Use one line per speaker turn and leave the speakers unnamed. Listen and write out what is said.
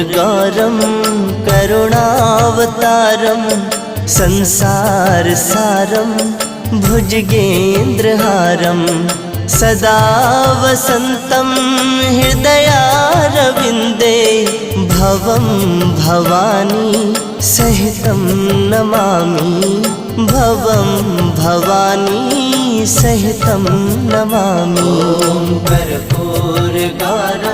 कर्पूरगौरं करुणावतारं संसारसारं भुजगेन्द्रहारं सदा वसन्तं हृदयारविन्दे भवं भवानी सहितं नमामि भवं भवानी सहितं नमामि। कर्पूरगौरं